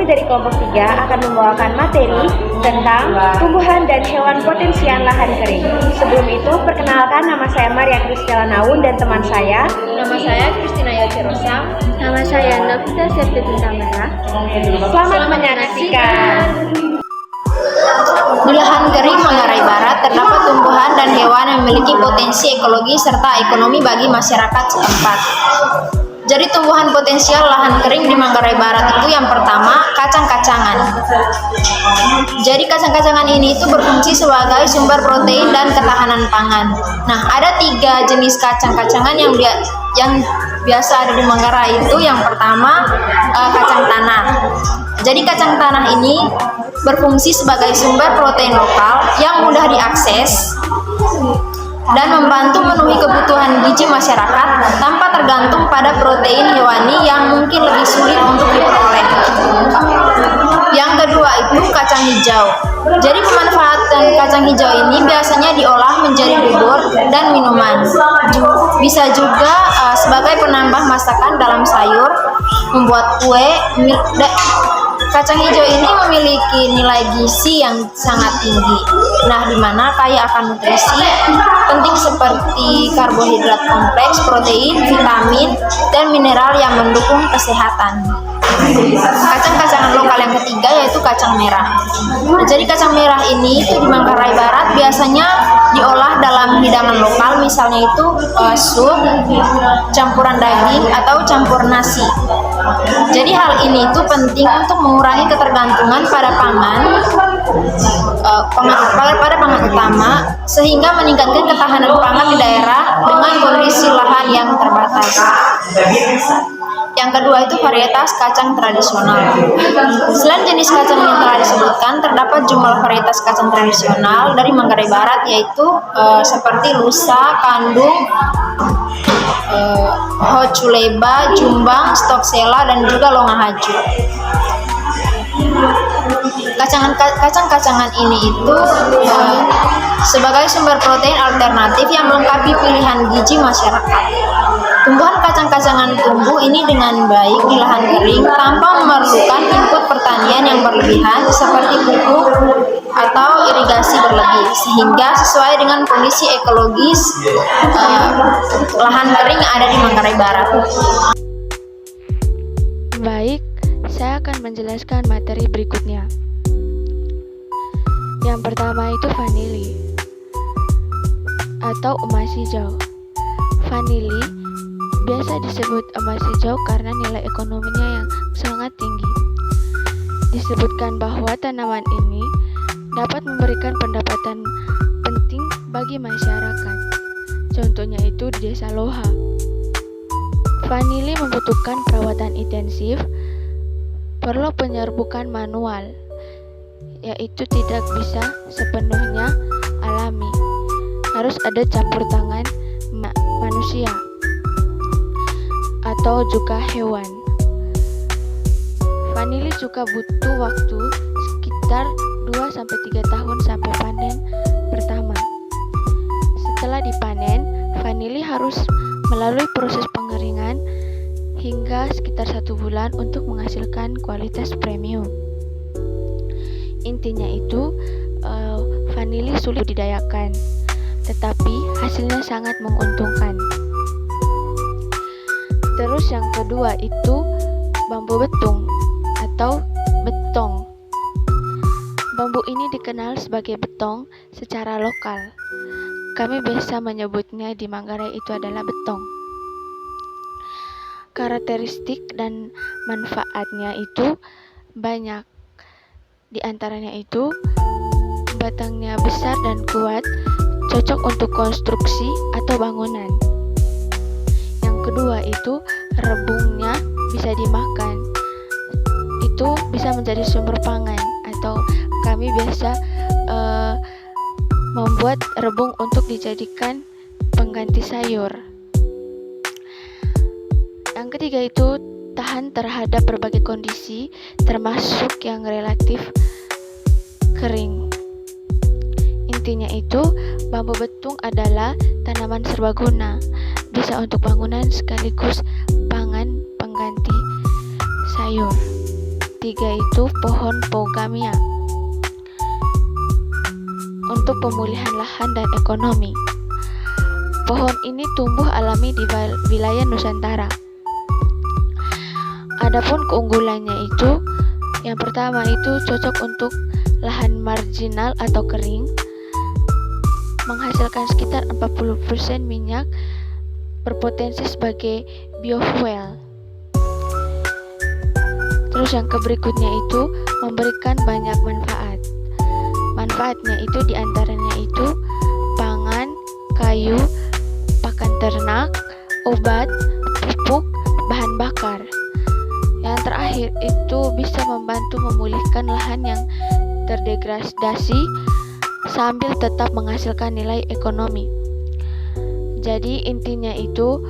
kami dari kelompok 3 akan membawakan materi tentang tumbuhan dan hewan potensial lahan kering. Sebelum itu, perkenalkan, nama saya Maria Kristela Naun dan teman saya. Nama saya Kristina Yocerosam. Nama saya Novita Septitunta Merah. Selamat menyaksikan. Di lahan kering Manggarai Barat terdapat tumbuhan dan hewan yang memiliki potensi ekologi serta ekonomi bagi masyarakat setempat. Jadi tumbuhan potensial lahan kering di Manggarai Barat itu yang pertama, kacang-kacangan. Jadi kacang-kacangan ini itu berfungsi sebagai sumber protein dan ketahanan pangan. Nah, ada 3 jenis kacang-kacangan yang biasa ada di Manggarai itu. Yang pertama, kacang tanah. Jadi kacang tanah ini berfungsi sebagai sumber protein lokal yang mudah diakses dan membantu memenuhi kebutuhan gizi masyarakat tanpa tergantung pada protein hewani yang mungkin lebih sulit untuk diperoleh. Yang kedua itu kacang hijau. Jadi pemanfaatan kacang hijau ini biasanya diolah menjadi bubur dan minuman. Bisa juga sebagai penambah masakan dalam sayur, membuat kue. Kacang hijau ini memiliki nilai gizi yang sangat tinggi. Nah, di mana kaya akan nutrisi penting seperti karbohidrat kompleks, protein, vitamin, dan mineral yang mendukung kesehatan. Kacang-kacangan lokal yang ketiga yaitu kacang merah. Jadi kacang merah ini di Manggarai Barat biasanya diolah dalam hidangan lokal, misalnya itu sup, campuran daging, atau campur nasi. Jadi hal ini itu penting untuk mengurangi ketergantungan pada pangan utama, sehingga meningkatkan ketahanan pangan di daerah dengan kondisi lahan yang terbatas. Yang kedua itu varietas kacang tradisional. Selain jenis kacang yang telah disebutkan, terdapat jumlah varietas kacang tradisional dari Manggarai Barat, yaitu seperti Lusa, Kandung, Hoculeba, Jumbang, Stoksela, dan juga Longahaju. Kacang-kacangan ini itu sebagai sumber protein alternatif yang melengkapi pilihan gizi masyarakat. Tumbuhan kacang-kacangan tumbuh ini dengan baik di lahan kering tanpa memerlukan input pertanian yang berlebihan seperti pupuk atau irigasi berlebih, sehingga sesuai dengan kondisi ekologis lahan kering yang ada di Manggarai Barat. Baik, saya akan menjelaskan materi berikutnya. Yang pertama itu vanili atau emas hijau. Vanili biasa disebut emas hijau karena nilai ekonominya yang sangat tinggi. Disebutkan bahwa tanaman ini dapat memberikan pendapatan penting bagi masyarakat. Contohnya itu di Desa Loha. Vanili membutuhkan perawatan intensif, perlu penyerbukan manual, yaitu tidak bisa sepenuhnya alami. Harus ada campur tangan manusia atau juga hewan. Vanili juga butuh waktu sekitar 2-3 tahun sampai panen pertama. Setelah dipanen, vanili harus melalui proses pengeringan hingga sekitar 1 bulan untuk menghasilkan kualitas premium. Intinya itu, vanili sulit didayakan, tetapi hasilnya sangat menguntungkan. Terus yang kedua itu bambu betung atau betong. Bambu ini dikenal sebagai betong secara lokal. Kami biasa menyebutnya di Manggarai itu adalah betong. Karakteristik dan manfaatnya itu banyak. Di antaranya itu batangnya besar dan kuat, cocok untuk konstruksi atau bangunan. Kedua itu rebungnya bisa dimakan, itu bisa menjadi sumber pangan, atau kami biasa membuat rebung untuk dijadikan pengganti sayur. Yang ketiga itu tahan terhadap berbagai kondisi termasuk yang relatif kering. Intinya itu bambu betung adalah tanaman serbaguna, bisa untuk bangunan sekaligus pangan pengganti sayur. ketiga itu pohon pogamia untuk pemulihan lahan dan ekonomi. Pohon ini tumbuh alami di wilayah Nusantara. Adapun keunggulannya itu, yang pertama itu cocok untuk lahan marginal atau kering, menghasilkan sekitar 40% minyak, berpotensi sebagai biofuel. Terus yang berikutnya itu memberikan banyak manfaat. Manfaatnya itu diantaranya itu pangan, kayu, pakan ternak, obat, pupuk, bahan bakar. Yang terakhir itu bisa membantu memulihkan lahan yang terdegradasi sambil tetap menghasilkan nilai ekonomi. Jadi intinya itu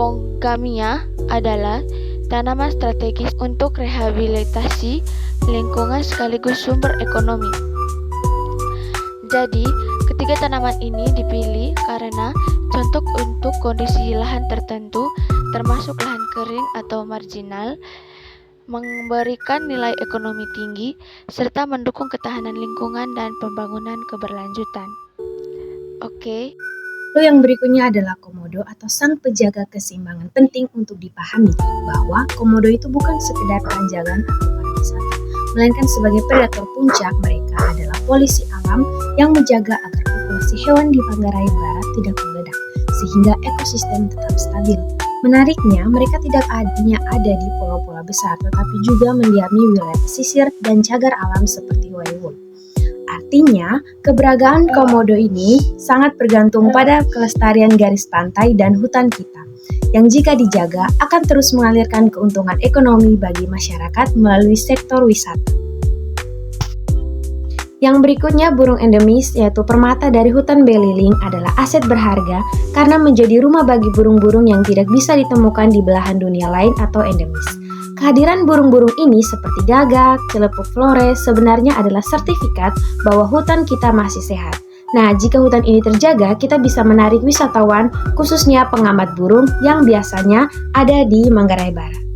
pogamia adalah tanaman strategis untuk rehabilitasi lingkungan sekaligus sumber ekonomi. Jadi, ketiga tanaman ini dipilih karena cocok untuk kondisi lahan tertentu, termasuk lahan kering atau marginal, memberikan nilai ekonomi tinggi, serta mendukung ketahanan lingkungan dan pembangunan keberlanjutan. Oke. Lalu yang berikutnya adalah komodo atau sang penjaga keseimbangan. Penting untuk dipahami bahwa komodo itu bukan sekedar penjagaan atau pariwisata, melainkan sebagai predator puncak. Mereka adalah polisi alam yang menjaga agar populasi hewan di Manggarai Barat tidak meledak, sehingga ekosistem tetap stabil. Menariknya, mereka tidak hanya ada di pulau-pulau besar, tetapi juga mendiami wilayah pesisir dan cagar alam seperti Waiwul. Artinya, keberadaan komodo ini sangat bergantung pada kelestarian garis pantai dan hutan kita, yang jika dijaga akan terus mengalirkan keuntungan ekonomi bagi masyarakat melalui sektor wisata. Yang berikutnya burung endemis, yaitu permata dari hutan beliling, adalah aset berharga karena menjadi rumah bagi burung-burung yang tidak bisa ditemukan di belahan dunia lain atau endemis. Kehadiran burung-burung ini seperti gagak, celepuk flores sebenarnya adalah sertifikat bahwa hutan kita masih sehat. Nah, jika hutan ini terjaga, kita bisa menarik wisatawan, khususnya pengamat burung yang biasanya ada di Manggarai Barat.